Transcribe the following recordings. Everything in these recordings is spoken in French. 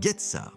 Get ça.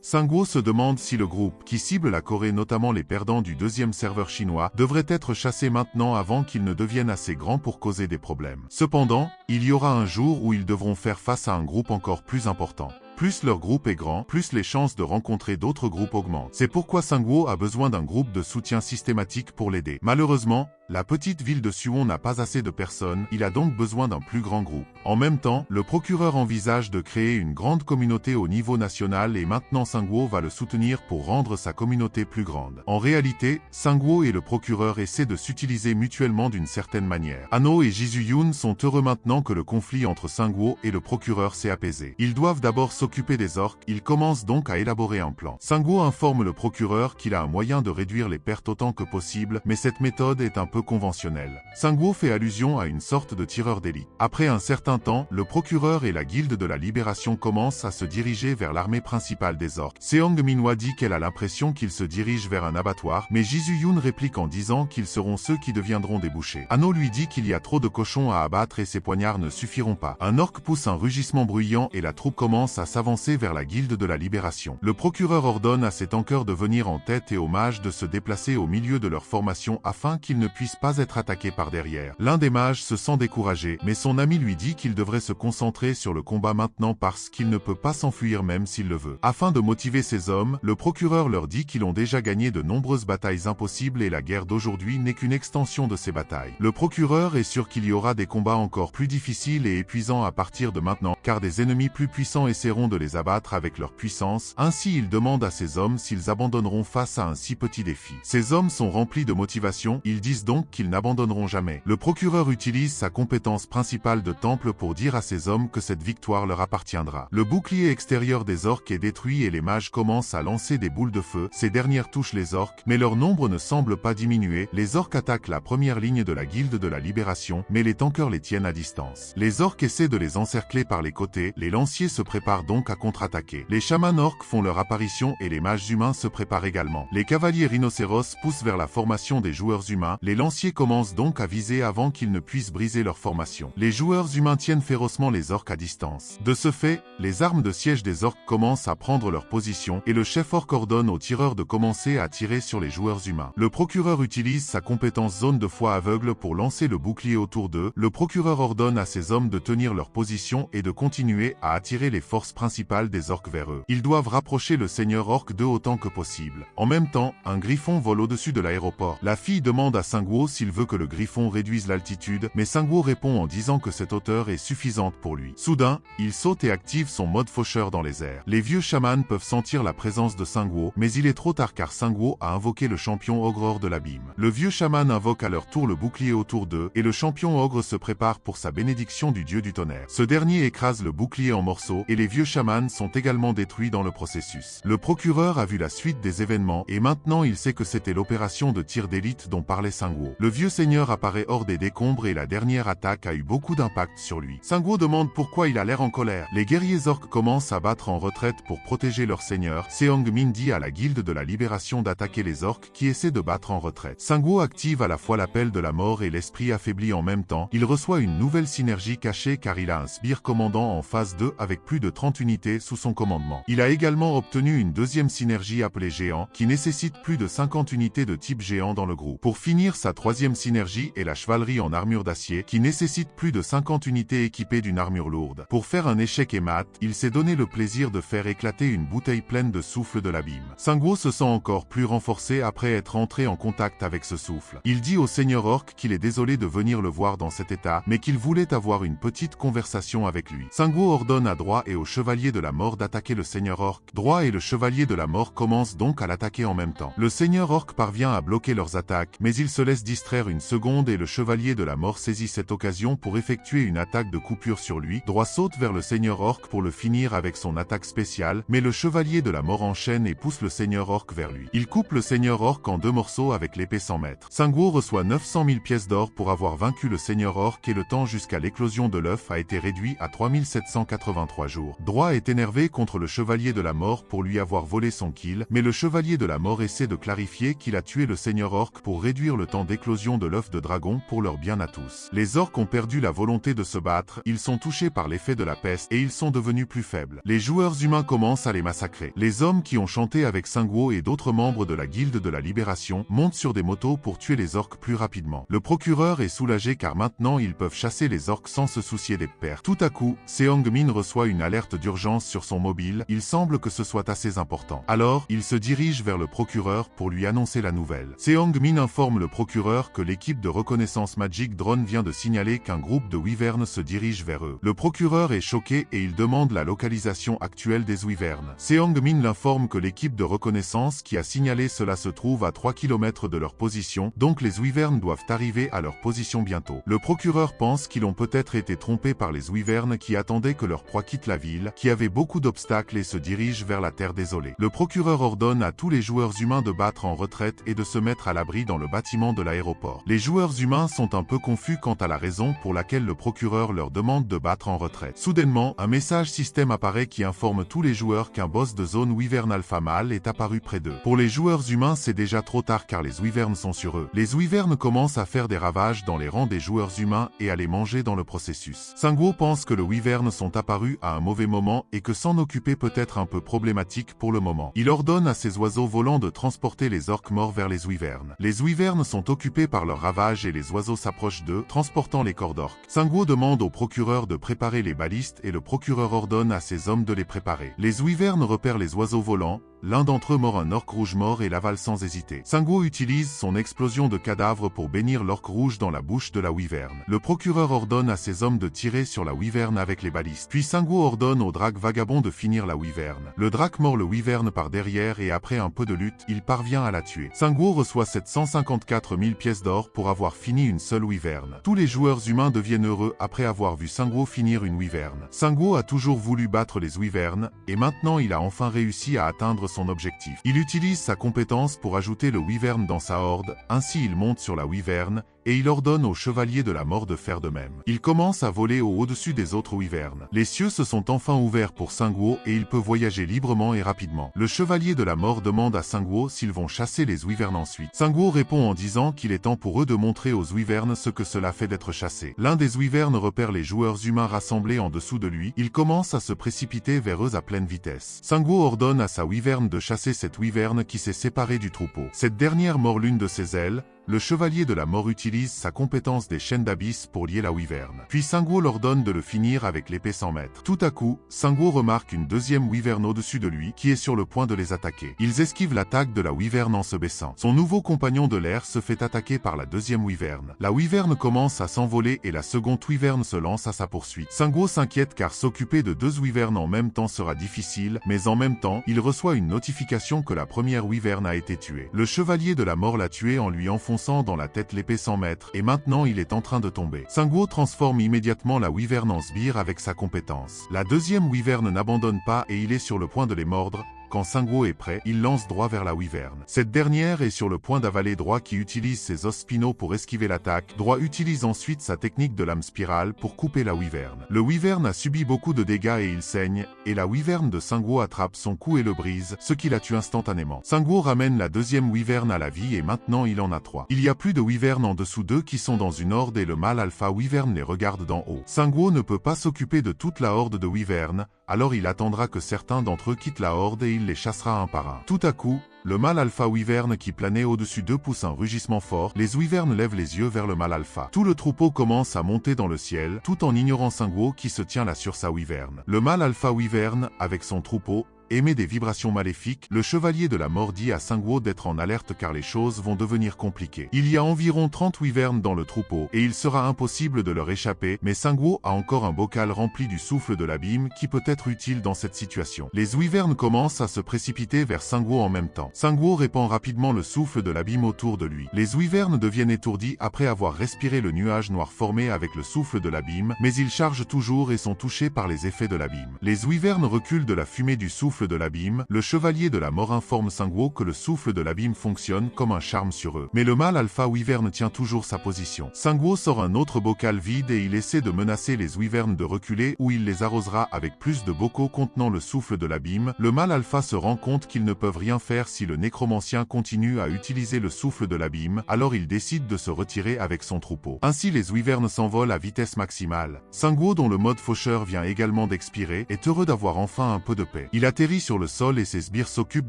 Sangwoo se demande si le groupe, qui cible la Corée notamment les perdants du deuxième serveur chinois, devrait être chassé maintenant avant qu'il ne devienne assez grand pour causer des problèmes. Cependant, il y aura un jour où ils devront faire face à un groupe encore plus important. Plus leur groupe est grand, plus les chances de rencontrer d'autres groupes augmentent. C'est pourquoi Sangwoo a besoin d'un groupe de soutien systématique pour l'aider. Malheureusement, la petite ville de Suwon n'a pas assez de personnes, il a donc besoin d'un plus grand groupe. En même temps, le procureur envisage de créer une grande communauté au niveau national et maintenant Sangwoo va le soutenir pour rendre sa communauté plus grande. En réalité, Sangwoo et le procureur essaient de s'utiliser mutuellement d'une certaine manière. Ano et Jisoo-yoon sont heureux maintenant que le conflit entre Sangwoo et le procureur s'est apaisé. Ils doivent d'abord s'occuper des orques, ils commencent donc à élaborer un plan. Sangwoo informe le procureur qu'il a un moyen de réduire les pertes autant que possible, mais cette méthode est un peu conventionnelle. Sangwoo fait allusion à une sorte de tireur d'élite. Après un certain temps, le procureur et la guilde de la libération commencent à se diriger vers l'armée principale des orques. Seong-minhwa dit qu'elle a l'impression qu'ils se dirigent vers un abattoir, mais Jisoo-yoon réplique en disant qu'ils seront ceux qui deviendront des bouchers. Ano lui dit qu'il y a trop de cochons à abattre et ses poignards ne suffiront pas. Un orque pousse un rugissement bruyant et la troupe commence à s'avancer vers la guilde de la libération. Le procureur ordonne à ses tankers de venir en tête et aux mages de se déplacer au milieu de leur formation afin qu'ils ne puissent pas être attaqués par derrière. L'un des mages se sent découragé, mais son ami lui dit qu'il devrait se concentrer sur le combat maintenant parce qu'il ne peut pas s'enfuir même s'il le veut. Afin de motiver ses hommes, le procureur leur dit qu'ils ont déjà gagné de nombreuses batailles impossibles et la guerre d'aujourd'hui n'est qu'une extension de ces batailles. Le procureur est sûr qu'il y aura des combats encore plus difficiles et épuisants à partir de maintenant, car des ennemis plus puissants essaieront de les abattre avec leur puissance. Ainsi, il demande à ses hommes s'ils abandonneront face à un si petit défi. Ces hommes sont remplis de motivation, ils disent donc qu'ils n'abandonneront jamais. Le procureur utilise sa compétence principale de temple pour dire à ses hommes que cette victoire leur appartiendra. Le bouclier extérieur des orques est détruit et les mages commencent à lancer des boules de feu. Ces dernières touchent les orques, mais leur nombre ne semble pas diminuer. Les orques attaquent la première ligne de la guilde de la libération, mais les tankers les tiennent à distance. Les orques essaient de les encercler par les côtés, les lanciers se préparent donc à contre-attaquer. Les chamans orques font leur apparition et les mages humains se préparent également. Les cavaliers rhinocéros poussent vers la formation des joueurs humains. Les lanciers commencent donc à viser avant qu'ils ne puissent briser leur formation. Les joueurs humains tiennent férocement les orques à distance. De ce fait, les armes de siège des orques commencent à prendre leur position et le chef orc ordonne aux tireurs de commencer à tirer sur les joueurs humains. Le procureur utilise sa compétence zone de foi aveugle pour lancer le bouclier autour d'eux. Le procureur ordonne à ses hommes de tenir leur position et de continuer à attirer les forces principales des orques vers eux. Ils doivent rapprocher le seigneur orc d'eux autant que possible. En même temps, un griffon vole au-dessus de l'aéroport. La fille demande à Sangwoo s'il veut que le griffon réduise l'altitude, mais Sangwoo répond en disant que cette hauteur est suffisante pour lui. Soudain, il saute et active son mode faucheur dans les airs. Les vieux chamans peuvent sentir la présence de Sangwoo, mais il est trop tard car Sangwoo a invoqué le champion ogre hors de l'abîme. Le vieux chaman invoque à leur tour le bouclier autour d'eux, et le champion ogre se prépare pour sa bénédiction du dieu du tonnerre. Ce dernier écrase le bouclier en morceaux, et les vieux chamans sont également détruits dans le processus. Le procureur a vu la suite des événements, et maintenant il sait que c'était l'opération de tir d'élite dont parlait Sangwoo. Le vieux seigneur apparaît hors des décombres et la dernière attaque a eu beaucoup d'impact sur lui. Sangwoo demande pourquoi il a l'air en colère. Les guerriers orques commencent à battre en retraite pour protéger leur seigneur. Seong-min dit à la guilde de la libération d'attaquer les orques qui essaient de battre en retraite. Sangwoo active à la fois l'appel de la mort et l'esprit affaibli en même temps. Il reçoit une nouvelle synergie cachée car il a un sbire commandant en phase 2 avec plus de 30 unités sous son commandement. Il a également obtenu une deuxième synergie appelée géant qui nécessite plus de 50 unités de type géant dans le groupe. Pour finir, sa troisième synergie est la chevalerie en armure d'acier qui nécessite plus de 50 unités équipées d'une armure lourde. Pour faire un échec et mat, il s'est donné le plaisir de faire éclater une bouteille pleine de souffle de l'abîme. Sangwoo se sent encore plus renforcé après être entré en contact avec ce souffle. Il dit au seigneur orc qu'il est désolé de venir le voir dans cet état, mais qu'il voulait avoir une petite conversation avec lui. Sangwoo ordonne à Droit et au chevalier de la mort d'attaquer le seigneur orc. Droit et le chevalier de la mort commencent donc à l'attaquer en même temps. Le seigneur orc parvient à bloquer leurs attaques, mais il se laisse distraire une seconde et le chevalier de la mort saisit cette occasion pour effectuer une attaque de coupure sur lui. Droit saute vers le seigneur orc pour le finir avec son attaque spéciale, mais le chevalier de la mort enchaîne et pousse le seigneur orc vers lui. Il coupe le seigneur orc en deux morceaux avec l'épée 100 mètres. Sangwoo reçoit 900 000 pièces d'or pour avoir vaincu le seigneur orc et le temps jusqu'à l'éclosion de l'œuf a été réduit à 3783 jours. Droit roi est énervé contre le chevalier de la mort pour lui avoir volé son kill, mais le chevalier de la mort essaie de clarifier qu'il a tué le seigneur orc pour réduire le temps d'éclosion de l'œuf de dragon pour leur bien à tous. Les orcs ont perdu la volonté de se battre, ils sont touchés par l'effet de la peste et ils sont devenus plus faibles. Les joueurs humains commencent à les massacrer. Les hommes qui ont chanté avec Singwo et d'autres membres de la guilde de la libération montent sur des motos pour tuer les orcs plus rapidement. Le procureur est soulagé car maintenant ils peuvent chasser les orcs sans se soucier des pertes. Tout à coup, Seong-min reçoit une alerte d'urgence sur son mobile, il semble que ce soit assez important. Alors, il se dirige vers le procureur pour lui annoncer la nouvelle. Seong-min informe le procureur que l'équipe de reconnaissance Magic Drone vient de signaler qu'un groupe de wyverns se dirige vers eux. Le procureur est choqué et il demande la localisation actuelle des wyverns. Seong-min l'informe que l'équipe de reconnaissance qui a signalé cela se trouve à 3 km de leur position, donc les wyverns doivent arriver à leur position bientôt. Le procureur pense qu'ils ont peut-être été trompés par les wyverns qui attendaient que leur proie quitte la ville, qui avait beaucoup d'obstacles et se dirige vers la terre désolée. Le procureur ordonne à tous les joueurs humains de battre en retraite et de se mettre à l'abri dans le bâtiment de l'aéroport. Les joueurs humains sont un peu confus quant à la raison pour laquelle le procureur leur demande de battre en retraite. Soudainement, un message système apparaît qui informe tous les joueurs qu'un boss de zone wyvern alpha mâle est apparu près d'eux. Pour les joueurs humains, c'est déjà trop tard car les wyverns sont sur eux. Les wyverns commencent à faire des ravages dans les rangs des joueurs humains et à les manger dans le processus. Singwo pense que les wyverns sont apparus à un mauvais moment et que s'en occuper peut être un peu problématique pour le moment. Il ordonne à ses oiseaux volants de transporter les orques morts vers les wyverns. Les wyverns sont occupés par leurs ravages et les oiseaux s'approchent d'eux, transportant les corps d'orques. Singwo demande au procureur de préparer les balistes et le procureur ordonne à ses hommes de les préparer. Les wyverns repèrent les oiseaux volants, l'un d'entre eux mord un orque rouge mort et l'avale sans hésiter. Singwo utilise son explosion de cadavres pour bénir l'orque rouge dans la bouche de la wyvern. Le procureur ordonne à ses hommes de tirer sur la wyvern avec les balistes. Puis Singwo ordonne au drac vagabond de finir la wyvern. Le drac mord le wyvern par derrière et après un peu de lutte, il parvient à la tuer. Singwo reçoit 754 000 pièces d'or pour avoir fini une seule wyvern. Tous les joueurs humains deviennent heureux après avoir vu Singwo finir une wyvern. Singwo a toujours voulu battre les wyverns et maintenant il a enfin réussi à atteindre son objectif. Il utilise sa compétence pour ajouter le wyvern dans sa horde, ainsi il monte sur la wyvern, et il ordonne au chevalier de la mort de faire de même. Il commence à voler au-dessus des autres wyverns. Les cieux se sont enfin ouverts pour Singwo et il peut voyager librement et rapidement. Le chevalier de la mort demande à Singwo s'ils vont chasser les wyverns ensuite. Singwo répond en disant qu'il est temps pour eux de montrer aux wyverns ce que cela fait d'être chassé. L'un des wyverns repère les joueurs humains rassemblés en dessous de lui. Il commence à se précipiter vers eux à pleine vitesse. Singwo ordonne à sa wyvern de chasser cette wyvern qui s'est séparée du troupeau. Cette dernière mord l'une de ses ailes. Le chevalier de la mort utilise sa compétence des chaînes d'abysse pour lier la wyvern. Puis Singwo leur donne de le finir avec l'épée 100 mètres. Tout à coup, Singwo remarque une deuxième wyvern au-dessus de lui qui est sur le point de les attaquer. Ils esquivent l'attaque de la wyvern en se baissant. Son nouveau compagnon de l'air se fait attaquer par la deuxième wyvern. La wyvern commence à s'envoler et la seconde wyvern se lance à sa poursuite. Singwo s'inquiète car s'occuper de deux wyverns en même temps sera difficile, mais en même temps, il reçoit une notification que la première wyvern a été tuée. Le chevalier de la mort l'a tué en lui enfonçant dans la tête l'épée 100 mètres et maintenant il est en train de tomber. Singwo transforme immédiatement la wyvern en sbire avec sa compétence. La deuxième wyvern n'abandonne pas et il est sur le point de les mordre. Quand Singwo est prêt, il lance droit vers la wyvern. Cette dernière est sur le point d'avaler droit qui utilise ses os spinaux pour esquiver l'attaque. Droit utilise ensuite sa technique de lame spirale pour couper la wyvern. Le wyvern a subi beaucoup de dégâts et il saigne, et la wyvern de Singwo attrape son cou et le brise, ce qui la tue instantanément. Singwo ramène la deuxième wyvern à la vie et maintenant il en a 3. Il y a plus de wyvern en dessous d'eux qui sont dans une horde et le mâle alpha wyvern les regarde d'en haut. Singwo ne peut pas s'occuper de toute la horde de wyvern, alors il attendra que certains d'entre eux quittent la horde et il les chassera un par un. Tout à coup, le mâle alpha wyvern qui planait au-dessus d'eux pousse un rugissement fort. Les wyverns lèvent les yeux vers le mâle alpha. Tout le troupeau commence à monter dans le ciel, tout en ignorant Singwo qui se tient là sur sa wyvern. Le mâle alpha wyvern, avec son troupeau, émet des vibrations maléfiques. Le chevalier de la mort dit à Singwo d'être en alerte car les choses vont devenir compliquées. Il y a environ 30 wyverns dans le troupeau et il sera impossible de leur échapper, mais Singwo a encore un bocal rempli du souffle de l'abîme qui peut être utile dans cette situation. Les wyverns commencent à se précipiter vers Singwo en même temps. Singwo répand rapidement le souffle de l'abîme autour de lui. Les wyverns deviennent étourdis après avoir respiré le nuage noir formé avec le souffle de l'abîme, mais ils chargent toujours et sont touchés par les effets de l'abîme. Les wyverns reculent de la fumée du souffle souffle de l'abîme, le chevalier de la mort informe Sangwoo que le souffle de l'abîme fonctionne comme un charme sur eux. Mais le mâle alpha wyvern tient toujours sa position. Sangwoo sort un autre bocal vide et il essaie de menacer les wyverns de reculer où il les arrosera avec plus de bocaux contenant le souffle de l'abîme. Le mâle alpha se rend compte qu'ils ne peuvent rien faire si le nécromancien continue à utiliser le souffle de l'abîme, alors il décide de se retirer avec son troupeau. Ainsi les wyverns s'envolent à vitesse maximale. Sangwoo, dont le mode faucheur vient également d'expirer, est heureux d'avoir enfin un peu de paix. Il atterrit sur le sol et ses sbires s'occupent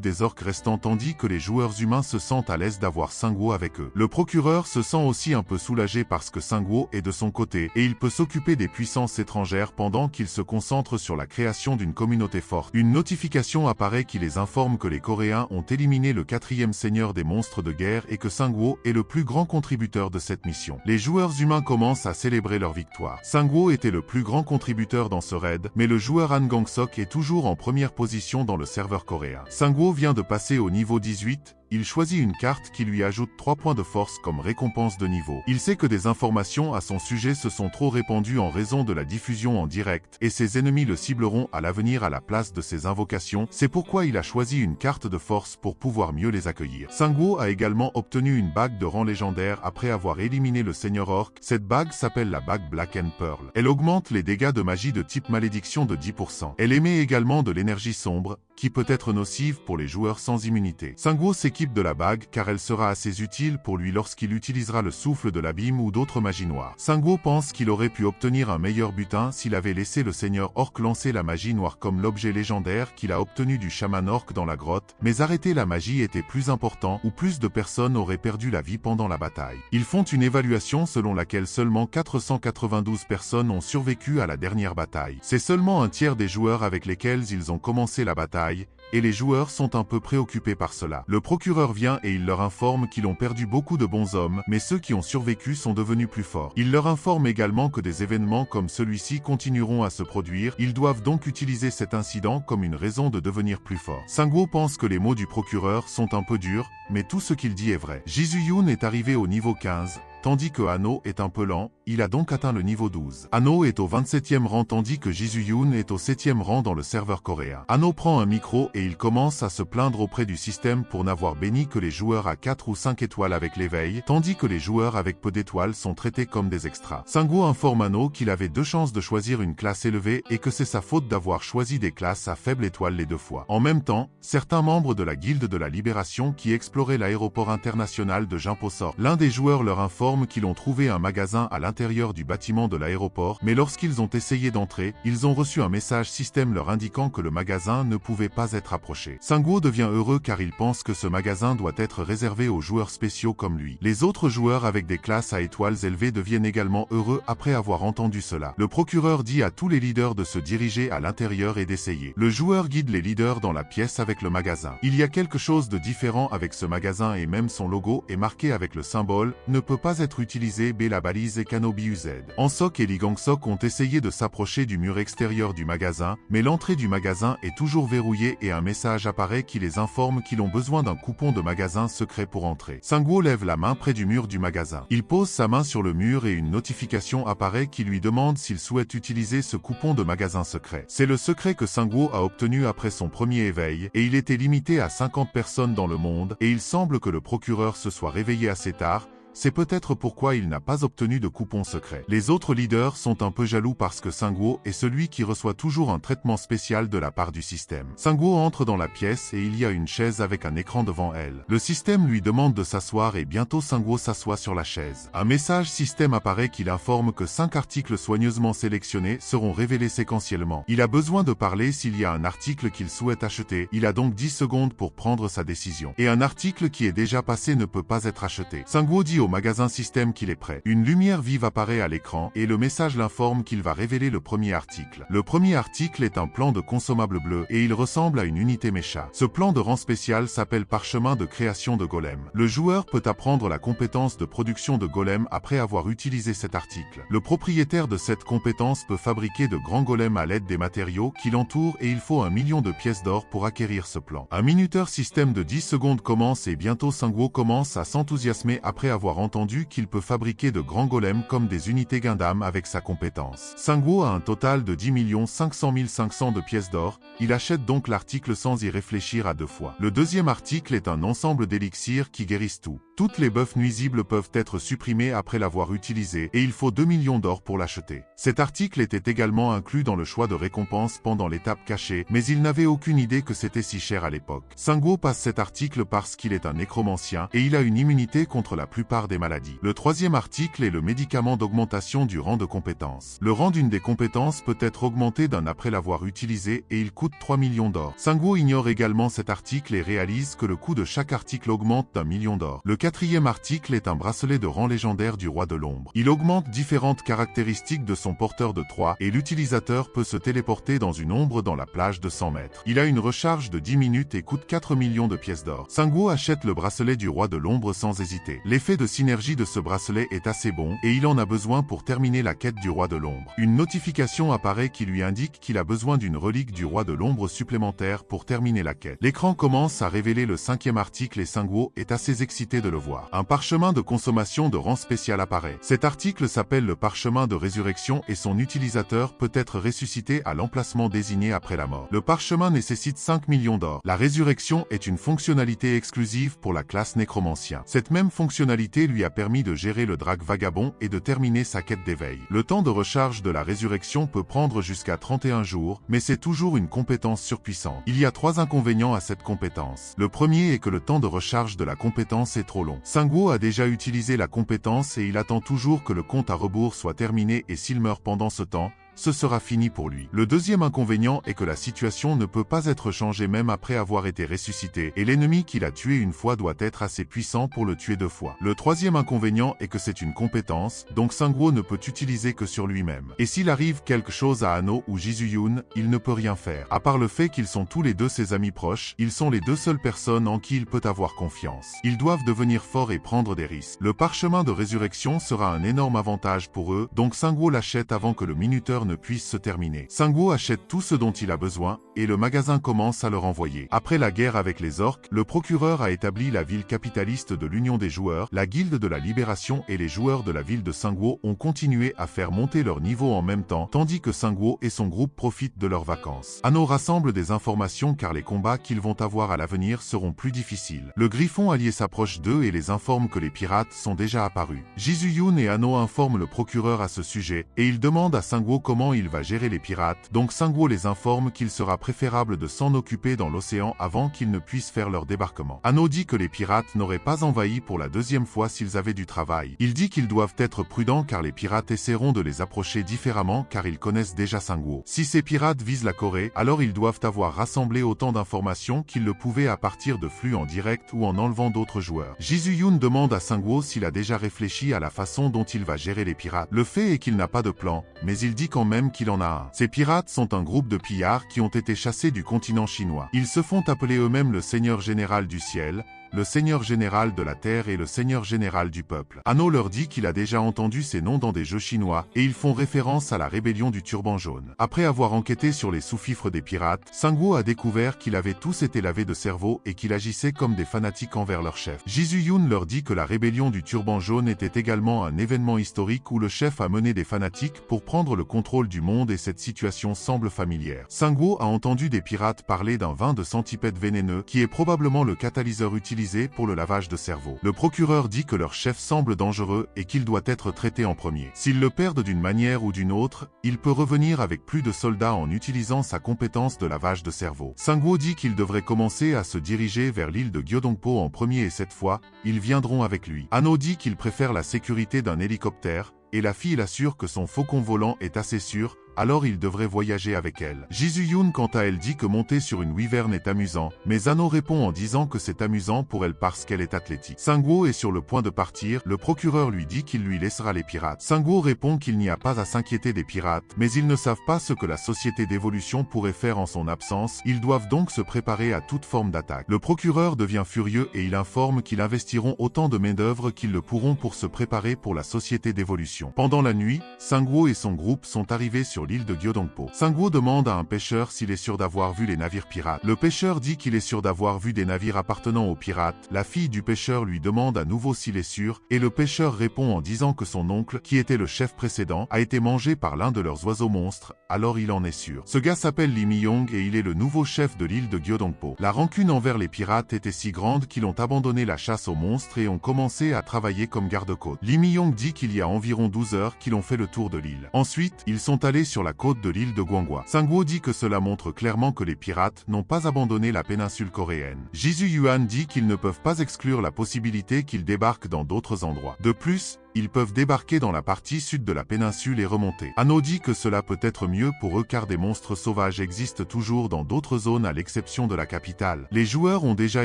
des orques restants tandis que les joueurs humains se sentent à l'aise d'avoir Sangwoo avec eux. Le procureur se sent aussi un peu soulagé parce que Sangwoo est de son côté et il peut s'occuper des puissances étrangères pendant qu'il se concentre sur la création d'une communauté forte. Une notification apparaît qui les informe que les Coréens ont éliminé le 4e seigneur des monstres de guerre et que Sangwoo est le plus grand contributeur de cette mission. Les joueurs humains commencent à célébrer leur victoire. Sangwoo était le plus grand contributeur dans ce raid, mais le joueur Han Gang-sok est toujours en première position dans le serveur coréen. Sangwoo vient de passer au niveau 18. Il choisit une carte qui lui ajoute 3 points de force comme récompense de niveau. Il sait que des informations à son sujet se sont trop répandues en raison de la diffusion en direct, et ses ennemis le cibleront à l'avenir à la place de ses invocations. C'est pourquoi il a choisi une carte de force pour pouvoir mieux les accueillir. Sangwoo a également obtenu une bague de rang légendaire après avoir éliminé le Seigneur Orc. Cette bague s'appelle la bague Black and Pearl. Elle augmente les dégâts de magie de type malédiction de 10%. Elle émet également de l'énergie sombre, qui peut être nocive pour les joueurs sans immunité. Sangwoo s'équipe de la bague car elle sera assez utile pour lui lorsqu'il utilisera le souffle de l'abîme ou d'autres magies noires. Sangwoo pense qu'il aurait pu obtenir un meilleur butin s'il avait laissé le Seigneur Orc lancer la magie noire comme l'objet légendaire qu'il a obtenu du chaman orc dans la grotte, mais arrêter la magie était plus important ou plus de personnes auraient perdu la vie pendant la bataille. Ils font une évaluation selon laquelle seulement 492 personnes ont survécu à la dernière bataille. C'est seulement un tiers des joueurs avec lesquels ils ont commencé la bataille, et les joueurs sont un peu préoccupés par cela. Le procureur vient et il leur informe qu'ils ont perdu beaucoup de bons hommes, mais ceux qui ont survécu sont devenus plus forts. Il leur informe également que des événements comme celui-ci continueront à se produire, ils doivent donc utiliser cet incident comme une raison de devenir plus forts. Sangwoo pense que les mots du procureur sont un peu durs, mais tout ce qu'il dit est vrai. Jisoo-yoon est arrivé au niveau 15. Tandis que Hano est un peu lent, il a donc atteint le niveau 12. Hano est au 27e rang tandis que Jisoo-yoon est au 7e rang dans le serveur coréen. Hano prend un micro et il commence à se plaindre auprès du système pour n'avoir béni que les joueurs à 4 ou 5 étoiles avec l'éveil, tandis que les joueurs avec peu d'étoiles sont traités comme des extras. Sangwoo informe Hano qu'il avait 2 chances de choisir une classe élevée et que c'est sa faute d'avoir choisi des classes à faible étoile les 2 fois. En même temps, certains membres de la Guilde de la Libération qui exploraient l'aéroport international de Jimpo-sort, l'un des joueurs leur informe qu'ils ont trouvé un magasin à l'intérieur du bâtiment de l'aéroport, mais lorsqu'ils ont essayé d'entrer, ils ont reçu un message système leur indiquant que le magasin ne pouvait pas être approché. Sangwoo devient heureux car il pense que ce magasin doit être réservé aux joueurs spéciaux comme lui. Les autres joueurs avec des classes à étoiles élevées deviennent également heureux après avoir entendu cela. Le procureur dit à tous les leaders de se diriger à l'intérieur et d'essayer. Le joueur guide les leaders dans la pièce avec le magasin. Il y a quelque chose de différent avec ce magasin et même son logo est marqué avec le symbole « Ne peut pas être utilisé B la balise et Kanobi UZ. Hansok et Lee Gang-sok ont essayé de s'approcher du mur extérieur du magasin, mais l'entrée du magasin est toujours verrouillée et un message apparaît qui les informe qu'ils ont besoin d'un coupon de magasin secret pour entrer. Sangwoo lève la main près du mur du magasin. Il pose sa main sur le mur et une notification apparaît qui lui demande s'il souhaite utiliser ce coupon de magasin secret. C'est le secret que Sangwoo a obtenu après son premier éveil, et il était limité à 50 personnes dans le monde, et il semble que le procureur se soit réveillé assez tard. C'est peut-être pourquoi il n'a pas obtenu de coupon secret. Les autres leaders sont un peu jaloux parce que Sangwoo est celui qui reçoit toujours un traitement spécial de la part du système. Sangwoo entre dans la pièce et il y a une chaise avec un écran devant elle. Le système lui demande de s'asseoir et bientôt Sangwoo s'assoit sur la chaise. Un message système apparaît qui l'informe que 5 articles soigneusement sélectionnés seront révélés séquentiellement. Il a besoin de parler s'il y a un article qu'il souhaite acheter. Il a donc 10 secondes pour prendre sa décision. Et un article qui est déjà passé ne peut pas être acheté. Sangwoo dit au magasin système qu'il est prêt. Une lumière vive apparaît à l'écran et le message l'informe qu'il va révéler le premier article. Le premier article est un plan de consommable bleu et il ressemble à une unité mécha. Ce plan de rang spécial s'appelle parchemin de création de golem. Le joueur peut apprendre la compétence de production de golem après avoir utilisé cet article. Le propriétaire de cette compétence peut fabriquer de grands golems à l'aide des matériaux qui l'entourent et il faut 1 million de pièces d'or pour acquérir ce plan. Un minuteur système de 10 secondes commence et bientôt Sangwoo commence à s'enthousiasmer après avoir avoir entendu qu'il peut fabriquer de grands golems comme des unités Gundam avec sa compétence. Sanguo a un total de 10 500 500 de pièces d'or, il achète donc l'article sans y réfléchir à deux fois. Le deuxième article est un ensemble d'élixirs qui guérissent tout. Toutes les buffs nuisibles peuvent être supprimées après l'avoir utilisé et il faut 2 millions d'or pour l'acheter. Cet article était également inclus dans le choix de récompense pendant l'étape cachée, mais il n'avait aucune idée que c'était si cher à l'époque. Sanguo passe cet article parce qu'il est un nécromancien et il a une immunité contre la plupart des maladies. Le troisième article est le médicament d'augmentation du rang de compétence. Le rang d'une des compétences peut être augmenté d'un après l'avoir utilisé et il coûte 3 millions d'or. Sanguo ignore également cet article et réalise que le coût de chaque article augmente d'1 million d'or. Le quatrième article est un bracelet de rang légendaire du roi de l'ombre. Il augmente différentes caractéristiques de son porteur de 3 et l'utilisateur peut se téléporter dans une ombre dans la plage de 100 mètres. Il a une recharge de 10 minutes et coûte 4 millions de pièces d'or. Sanguo achète le bracelet du roi de l'ombre sans hésiter. L'effet de synergie de ce bracelet est assez bon et il en a besoin pour terminer la quête du roi de l'ombre. Une notification apparaît qui lui indique qu'il a besoin d'une relique du roi de l'ombre supplémentaire pour terminer la quête. L'écran commence à révéler le cinquième article et Sanguo est assez excité de le voir. Un parchemin de consommation de rang spécial apparaît. Cet article s'appelle le parchemin de résurrection et son utilisateur peut être ressuscité à l'emplacement désigné après la mort. Le parchemin nécessite 5 millions d'or. La résurrection est une fonctionnalité exclusive pour la classe nécromancien. Cette même fonctionnalité lui a permis de gérer le drac vagabond et de terminer sa quête d'éveil. Le temps de recharge de la résurrection peut prendre jusqu'à 31 jours, mais c'est toujours une compétence surpuissante. Il y a 3 inconvénients à cette compétence. Le premier est que le temps de recharge de la compétence est trop long. Sanguo a déjà utilisé la compétence et il attend toujours que le compte à rebours soit terminé et s'il meurt pendant ce temps, ce sera fini pour lui. Le deuxième inconvénient est que la situation ne peut pas être changée même après avoir été ressuscité, et l'ennemi qu'il a tué une fois doit être assez puissant pour le tuer 2 fois. Le troisième inconvénient est que c'est une compétence, donc Sanguo ne peut utiliser que sur lui-même. Et s'il arrive quelque chose à Anno ou Jisuyun, il ne peut rien faire. À part le fait qu'ils sont tous les deux ses amis proches, ils sont les deux seules personnes en qui il peut avoir confiance. Ils doivent devenir forts et prendre des risques. Le parchemin de résurrection sera un énorme avantage pour eux, donc Sanguo l'achète avant que le minuteur ne puisse se terminer. Sanguo achète tout ce dont il a besoin, et le magasin commence à le renvoyer. Après la guerre avec les orques, le procureur a établi la ville capitaliste de l'Union des joueurs, la Guilde de la Libération et les joueurs de la ville de Sanguo ont continué à faire monter leur niveau en même temps, tandis que Sanguo et son groupe profitent de leurs vacances. Anno rassemble des informations car les combats qu'ils vont avoir à l'avenir seront plus difficiles. Le Griffon allié s'approche d'eux et les informe que les pirates sont déjà apparus. Jisuyun et Anno informent le procureur à ce sujet, et ils demandent à Sanguo comment il va gérer les pirates, donc Sanguo les informe qu'il sera préférable de s'en occuper dans l'océan avant qu'ils ne puissent faire leur débarquement. Anno dit que les pirates n'auraient pas envahi pour la deuxième fois s'ils avaient du travail. Il dit qu'ils doivent être prudents car les pirates essaieront de les approcher différemment car ils connaissent déjà Sanguo. Si ces pirates visent la Corée, alors ils doivent avoir rassemblé autant d'informations qu'ils le pouvaient à partir de flux en direct ou en enlevant d'autres joueurs. Jisuyun demande à Sanguo s'il a déjà réfléchi à la façon dont il va gérer les pirates. Le fait est qu'il n'a pas de plan, mais il dit quand même qu'il en a un. Ces pirates sont un groupe de pillards qui ont été chassés du continent chinois. Ils se font appeler eux-mêmes le Seigneur général du ciel, le Seigneur général de la terre et le Seigneur général du peuple. Anno leur dit qu'il a déjà entendu ces noms dans des jeux chinois, et ils font référence à la rébellion du turban jaune. Après avoir enquêté sur les sous-fifres des pirates, Sanguo a découvert qu'ils avaient tous été lavés de cerveau et qu'ils agissaient comme des fanatiques envers leur chef. Jisuyun leur dit que la rébellion du turban jaune était également un événement historique où le chef a mené des fanatiques pour prendre le contrôle du monde et cette situation semble familière. Sanguo a entendu des pirates parler d'un vin de centipède vénéneux qui est probablement le catalyseur utilisé pour le lavage de cerveau. Le procureur dit que leur chef semble dangereux et qu'il doit être traité en premier. S'ils le perdent d'une manière ou d'une autre, il peut revenir avec plus de soldats en utilisant sa compétence de lavage de cerveau. Sanguo dit qu'il devrait commencer à se diriger vers l'île de Gyodongpo en premier et cette fois, ils viendront avec lui. Anno dit qu'il préfère la sécurité d'un hélicoptère, et la fille l'assure que son faucon volant est assez sûr, alors il devrait voyager avec elle. Jisuyun quant à elle dit que monter sur une wyvern est amusant, mais Anno répond en disant que c'est amusant pour elle parce qu'elle est athlétique. Sanguo est sur le point de partir, le procureur lui dit qu'il lui laissera les pirates. Sanguo répond qu'il n'y a pas à s'inquiéter des pirates, mais ils ne savent pas ce que la société d'évolution pourrait faire en son absence, ils doivent donc se préparer à toute forme d'attaque. Le procureur devient furieux et il informe qu'ils investiront autant de main-d'œuvre qu'ils le pourront pour se préparer pour la société d'évolution. Pendant la nuit, Sanguo et son groupe sont arrivés sur l'île de Gyodongpo. Sangwoo demande à un pêcheur s'il est sûr d'avoir vu les navires pirates. Le pêcheur dit qu'il est sûr d'avoir vu des navires appartenant aux pirates. La fille du pêcheur lui demande à nouveau s'il est sûr, et le pêcheur répond en disant que son oncle, qui était le chef précédent, a été mangé par l'un de leurs oiseaux monstres, alors il en est sûr. Ce gars s'appelle Lee Mi-yong et il est le nouveau chef de l'île de Gyodongpo. La rancune envers les pirates était si grande qu'ils ont abandonné la chasse aux monstres et ont commencé à travailler comme garde-côte. Lee Mi-yong dit qu'il y a environ 12 heures qu'ils ont fait le tour de l'île. Ensuite, ils sont allés sur la côte de l'île de Gwangwa. Sangwoo dit que cela montre clairement que les pirates n'ont pas abandonné la péninsule coréenne. Jisoo Yuan dit qu'ils ne peuvent pas exclure la possibilité qu'ils débarquent dans d'autres endroits. De plus, ils peuvent débarquer dans la partie sud de la péninsule et remonter. Ano dit que cela peut être mieux pour eux car des monstres sauvages existent toujours dans d'autres zones à l'exception de la capitale. Les joueurs ont déjà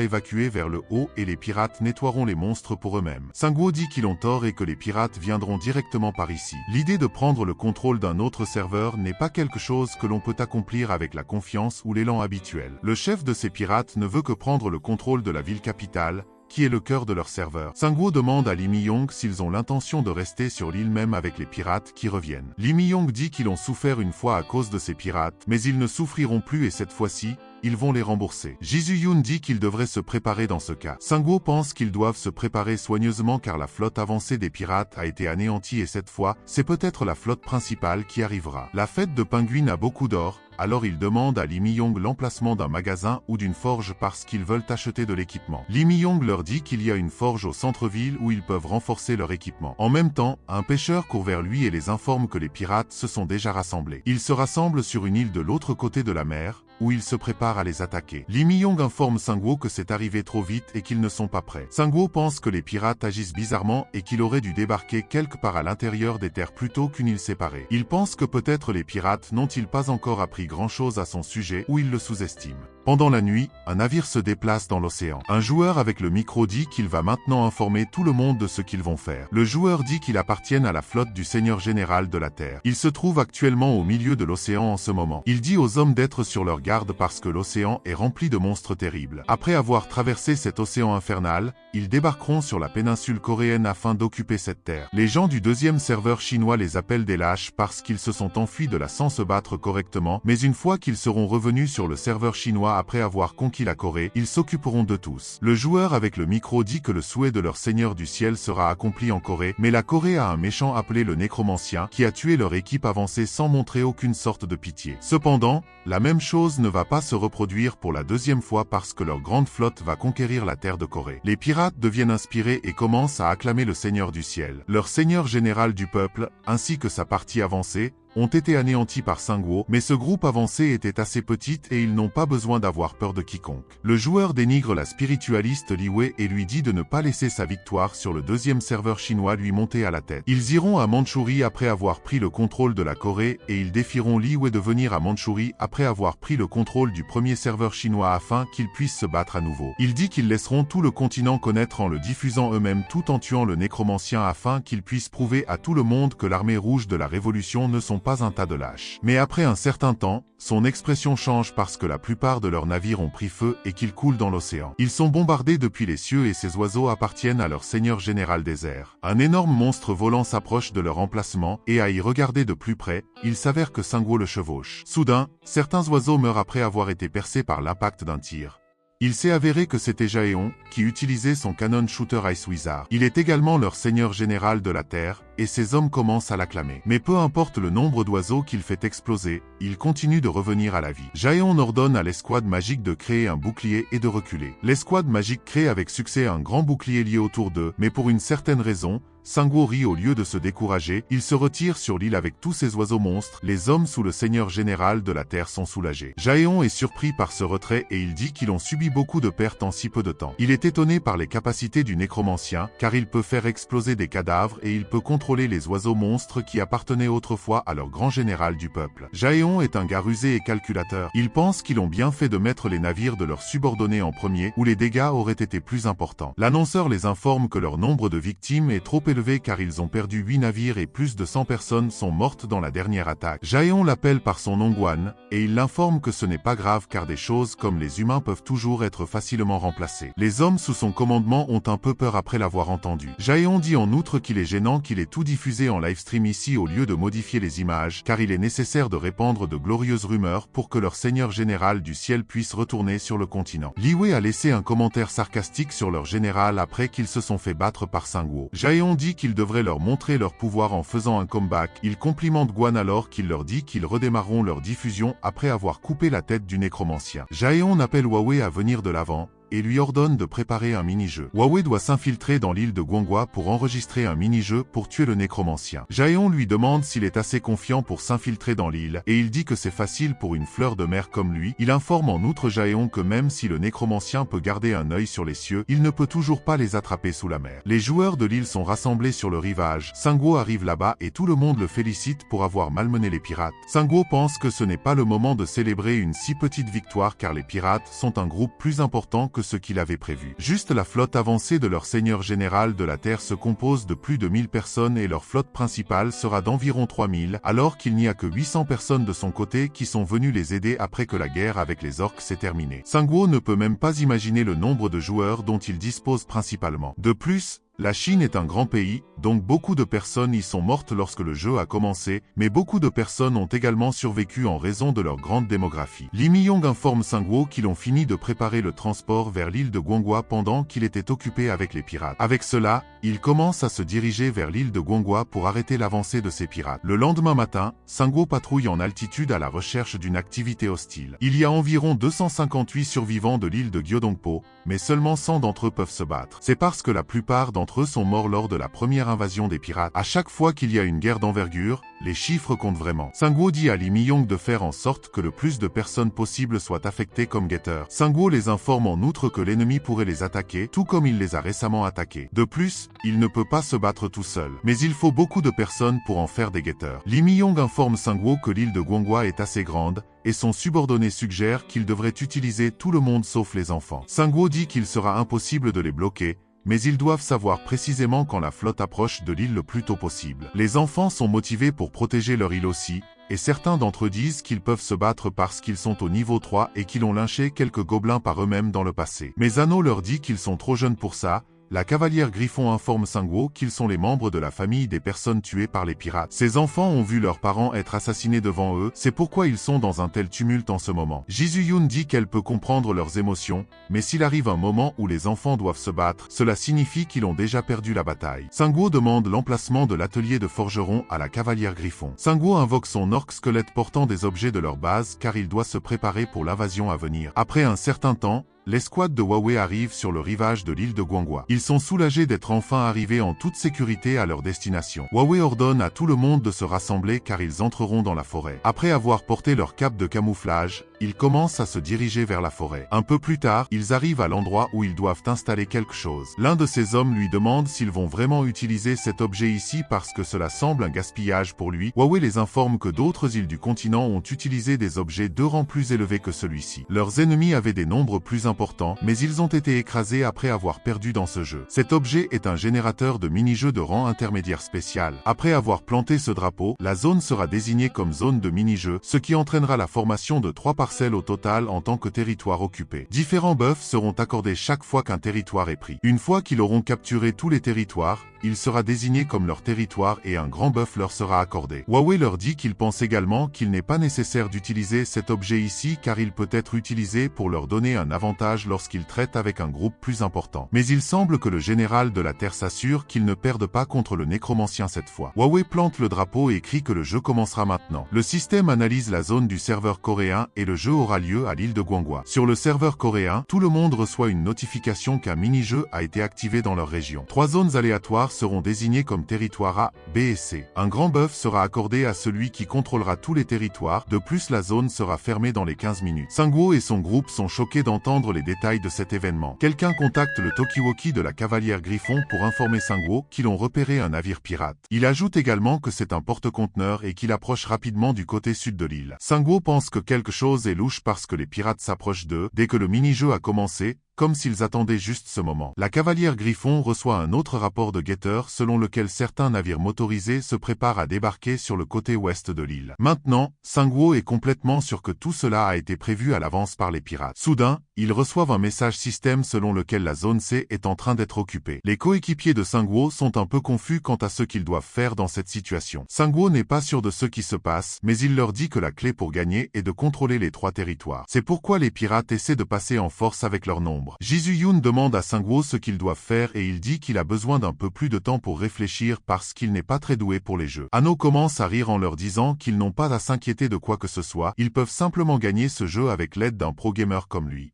évacué vers le haut et les pirates nettoieront les monstres pour eux-mêmes. Sangwoo dit qu'ils ont tort et que les pirates viendront directement par ici. L'idée de prendre le contrôle d'un autre serveur n'est pas quelque chose que l'on peut accomplir avec la confiance ou l'élan habituel. Le chef de ces pirates ne veut que prendre le contrôle de la ville capitale, qui est le cœur de leur serveur. Sangwoo demande à Lee Mi-yong s'ils ont l'intention de rester sur l'île même avec les pirates qui reviennent. Lee Mi-yong dit qu'ils ont souffert une fois à cause de ces pirates, mais ils ne souffriront plus et cette fois-ci, ils vont les rembourser. Jisoo Yoon dit qu'ils devraient se préparer dans ce cas. Sangwoo pense qu'ils doivent se préparer soigneusement car la flotte avancée des pirates a été anéantie et cette fois, c'est peut-être la flotte principale qui arrivera. La fête de Penguin a beaucoup d'or, alors ils demandent à Lee Mi-yong l'emplacement d'un magasin ou d'une forge parce qu'ils veulent acheter de l'équipement. Lee Mi-yong leur dit qu'il y a une forge au centre-ville où ils peuvent renforcer leur équipement. En même temps, un pêcheur court vers lui et les informe que les pirates se sont déjà rassemblés. Ils se rassemblent sur une île de l'autre côté de la mer, où ils se préparent à les attaquer. Lee Mi-yong informe Sangwoo que c'est arrivé trop vite et qu'ils ne sont pas prêts. Sangwoo pense que les pirates agissent bizarrement et qu'il aurait dû débarquer quelque part à l'intérieur des terres plutôt qu'une île séparée. Il pense que peut-être les pirates n'ont-ils pas encore appris grand-chose à son sujet ou ils le sous-estiment. Pendant la nuit, un navire se déplace dans l'océan. Un joueur avec le micro dit qu'il va maintenant informer tout le monde de ce qu'ils vont faire. Le joueur dit qu'ils appartiennent à la flotte du Seigneur général de la Terre. Il se trouve actuellement au milieu de l'océan en ce moment. Il dit aux hommes d'être sur leur garde parce que l'océan est rempli de monstres terribles. Après avoir traversé cet océan infernal, ils débarqueront sur la péninsule coréenne afin d'occuper cette terre. Les gens du deuxième serveur chinois les appellent des lâches parce qu'ils se sont enfuis de là sans se battre correctement, mais une fois qu'ils seront revenus sur le serveur chinois après avoir conquis la Corée, ils s'occuperont de tous. Le joueur avec le micro dit que le souhait de leur seigneur du ciel sera accompli en Corée, mais la Corée a un méchant appelé le nécromancien qui a tué leur équipe avancée sans montrer aucune sorte de pitié. Cependant, la même chose ne va pas se reproduire pour la deuxième fois parce que leur grande flotte va conquérir la terre de Corée. Les pirates deviennent inspirés et commencent à acclamer le seigneur du ciel. Leur seigneur général du peuple, ainsi que sa partie avancée, ont été anéantis par Sangwoo, mais ce groupe avancé était assez petit et ils n'ont pas besoin d'avoir peur de quiconque. Le joueur dénigre la spiritualiste Li Wei et lui dit de ne pas laisser sa victoire sur le deuxième serveur chinois lui monter à la tête. Ils iront à Mandchourie après avoir pris le contrôle de la Corée et ils défieront Li Wei de venir à Mandchourie après avoir pris le contrôle du premier serveur chinois afin qu'ils puissent se battre à nouveau. Il dit qu'ils laisseront tout le continent connaître en le diffusant eux-mêmes tout en tuant le nécromancien afin qu'ils puissent prouver à tout le monde que l'armée rouge de la révolution ne sont pas un tas de lâches. Mais après un certain temps, son expression change parce que la plupart de leurs navires ont pris feu et qu'ils coulent dans l'océan. Ils sont bombardés depuis les cieux et ces oiseaux appartiennent à leur seigneur général des airs. Un énorme monstre volant s'approche de leur emplacement et à y regarder de plus près, il s'avère que Sangwoo le chevauche. Soudain, certains oiseaux meurent après avoir été percés par l'impact d'un tir. Il s'est avéré que c'était Jaeon, qui utilisait son canon shooter Ice Wizard. Il est également leur seigneur général de la Terre, et ses hommes commencent à l'acclamer. Mais peu importe le nombre d'oiseaux qu'il fait exploser, il continue de revenir à la vie. Jaeon ordonne à l'escouade magique de créer un bouclier et de reculer. L'escouade magique crée avec succès un grand bouclier lié autour d'eux, mais pour une certaine raison, Sangwoo rit au lieu de se décourager, il se retire sur l'île avec tous ces oiseaux monstres, les hommes sous le seigneur général de la Terre sont soulagés. Jaeon est surpris par ce retrait et il dit qu'ils ont subi beaucoup de pertes en si peu de temps. Il est étonné par les capacités du nécromancien, car il peut faire exploser des cadavres et il peut contrôler les oiseaux monstres qui appartenaient autrefois à leur grand général du peuple. Jaeon est un gars rusé et calculateur. Il pense qu'ils ont bien fait de mettre les navires de leurs subordonnés en premier, où les dégâts auraient été plus importants. L'annonceur les informe que leur nombre de victimes est trop élevé élevé car ils ont perdu 8 navires et plus de 100 personnes sont mortes dans la dernière attaque. Jaeon l'appelle par son nom Gwan, et il l'informe que ce n'est pas grave car des choses comme les humains peuvent toujours être facilement remplacées. Les hommes sous son commandement ont un peu peur après l'avoir entendu. Jaeon dit en outre qu'il est gênant qu'il ait tout diffusé en livestream ici au lieu de modifier les images, car il est nécessaire de répandre de glorieuses rumeurs pour que leur seigneur général du ciel puisse retourner sur le continent. Li Wei a laissé un commentaire sarcastique sur leur général après qu'ils se sont fait battre par Sangwoo. Jaeon dit qu'ils devraient leur montrer leur pouvoir en faisant un comeback. Il complimente Gwan alors qu'il leur dit qu'ils redémarreront leur diffusion après avoir coupé la tête du nécromancien. Jaeon appelle Huawei à venir de l'avant et lui ordonne de préparer un mini-jeu. Huawei doit s'infiltrer dans l'île de Guangua pour enregistrer un mini-jeu pour tuer le nécromancien. Jaeon lui demande s'il est assez confiant pour s'infiltrer dans l'île, et il dit que c'est facile pour une fleur de mer comme lui. Il informe en outre Jaeon que même si le nécromancien peut garder un œil sur les cieux, il ne peut toujours pas les attraper sous la mer. Les joueurs de l'île sont rassemblés sur le rivage. Sangwoo arrive là-bas et tout le monde le félicite pour avoir malmené les pirates. Sangwoo pense que ce n'est pas le moment de célébrer une si petite victoire car les pirates sont un groupe plus important que ce qu'il avait prévu. Juste la flotte avancée de leur seigneur général de la Terre se compose de plus de 1000 personnes et leur flotte principale sera d'environ 3000, alors qu'il n'y a que 800 personnes de son côté qui sont venues les aider après que la guerre avec les orques s'est terminée. Sangwoo ne peut même pas imaginer le nombre de joueurs dont il dispose principalement. De plus, la Chine est un grand pays, donc beaucoup de personnes y sont mortes lorsque le jeu a commencé, mais beaucoup de personnes ont également survécu en raison de leur grande démographie. Lee Mi-yong informe Sangwoo qu'ils ont fini de préparer le transport vers l'île de Guangua pendant qu'il était occupé avec les pirates. Avec cela, il commence à se diriger vers l'île de Guangua pour arrêter l'avancée de ces pirates. Le lendemain matin, Sangwoo patrouille en altitude à la recherche d'une activité hostile. Il y a environ 258 survivants de l'île de Gyodongpo, mais seulement 100 d'entre eux peuvent se battre. C'est parce que la plupart d'entre eux sont morts lors de la première invasion des pirates. À chaque fois qu'il y a une guerre d'envergure, les chiffres comptent vraiment. Sangwoo dit à Lee Mi-yong de faire en sorte que le plus de personnes possible soient affectées comme guetteurs. Sangwoo les informe en outre que l'ennemi pourrait les attaquer, tout comme il les a récemment attaqués. De plus, il ne peut pas se battre tout seul. Mais il faut beaucoup de personnes pour en faire des guetteurs. Lee Mi-yong informe Sangwoo que l'île de Guangua est assez grande, et son subordonné suggère qu'il devrait utiliser tout le monde sauf les enfants. Sangwoo dit qu'il sera impossible de les bloquer, mais ils doivent savoir précisément quand la flotte approche de l'île le plus tôt possible. Les enfants sont motivés pour protéger leur île aussi, et certains d'entre eux disent qu'ils peuvent se battre parce qu'ils sont au niveau 3 et qu'ils ont lynché quelques gobelins par eux-mêmes dans le passé. Mais Anno leur dit qu'ils sont trop jeunes pour ça. La cavalière Griffon informe Sangwoo qu'ils sont les membres de la famille des personnes tuées par les pirates. Ces enfants ont vu leurs parents être assassinés devant eux, c'est pourquoi ils sont dans un tel tumulte en ce moment. Ji-Yoon dit qu'elle peut comprendre leurs émotions, mais s'il arrive un moment où les enfants doivent se battre, cela signifie qu'ils ont déjà perdu la bataille. Sangwoo demande l'emplacement de l'atelier de forgeron à la cavalière Griffon. Sangwoo invoque son orque squelette portant des objets de leur base car il doit se préparer pour l'invasion à venir. Après un certain temps, l'escouade de Huawei arrive sur le rivage de l'île de Guangua. Ils sont soulagés d'être enfin arrivés en toute sécurité à leur destination. Huawei ordonne à tout le monde de se rassembler car ils entreront dans la forêt. Après avoir porté leur cape de camouflage, ils commencent à se diriger vers la forêt. Un peu plus tard, ils arrivent à l'endroit où ils doivent installer quelque chose. L'un de ces hommes lui demande s'ils vont vraiment utiliser cet objet ici parce que cela semble un gaspillage pour lui. Huawei les informe que d'autres îles du continent ont utilisé des objets 2 rangs plus élevés que celui-ci. Leurs ennemis avaient des nombres plus importants, mais ils ont été écrasés après avoir perdu dans ce jeu. Cet objet est un générateur de mini-jeux de rang intermédiaire spécial. Après avoir planté ce drapeau, la zone sera désignée comme zone de mini-jeux, ce qui entraînera la formation de 3 parcelles au total en tant que territoire occupé. Différents buffs seront accordés chaque fois qu'un territoire est pris. Une fois qu'ils auront capturé tous les territoires, il sera désigné comme leur territoire et un grand buff leur sera accordé. Huawei leur dit qu'il pense également qu'il n'est pas nécessaire d'utiliser cet objet ici car il peut être utilisé pour leur donner un avantage lorsqu'ils traitent avec un groupe plus important. Mais il semble que le général de la Terre s'assure qu'ils ne perdent pas contre le nécromancien cette fois. Huawei plante le drapeau et crie que le jeu commencera maintenant. Le système analyse la zone du serveur coréen et le jeu aura lieu à l'île de Guangua. Sur le serveur coréen, tout le monde reçoit une notification qu'un mini-jeu a été activé dans leur région. 3 zones aléatoires seront désignées comme territoires A, B et C. Un grand buff sera accordé à celui qui contrôlera tous les territoires. De plus, la zone sera fermée dans les 15 minutes. Sangwoo et son groupe sont choqués d'entendre les détails de cet événement. Quelqu'un contacte le talkie-walkie de la cavalière Griffon pour informer Sangwoo qu'ils ont repéré un navire pirate. Il ajoute également que c'est un porte-conteneur et qu'il approche rapidement du côté sud de l'île. Sangwoo pense que quelque chose est louche parce que les pirates s'approchent d'eux. Dès que le mini-jeu a commencé, comme s'ils attendaient juste ce moment. La cavalière Griffon reçoit un autre rapport de guetteurs selon lequel certains navires motorisés se préparent à débarquer sur le côté ouest de l'île. Maintenant, Sangwoo est complètement sûr que tout cela a été prévu à l'avance par les pirates. Soudain, ils reçoivent un message système selon lequel la zone C est en train d'être occupée. Les coéquipiers de Sangwoo sont un peu confus quant à ce qu'ils doivent faire dans cette situation. Sangwoo n'est pas sûr de ce qui se passe, mais il leur dit que la clé pour gagner est de contrôler les 3 territoires. C'est pourquoi les pirates essaient de passer en force avec leur nombre. Ji-Yoon demande à Sangwoo ce qu'ils doivent faire et il dit qu'il a besoin d'un peu plus de temps pour réfléchir parce qu'il n'est pas très doué pour les jeux. Hanno commence à rire en leur disant qu'ils n'ont pas à s'inquiéter de quoi que ce soit, ils peuvent simplement gagner ce jeu avec l'aide d'un pro gamer comme lui.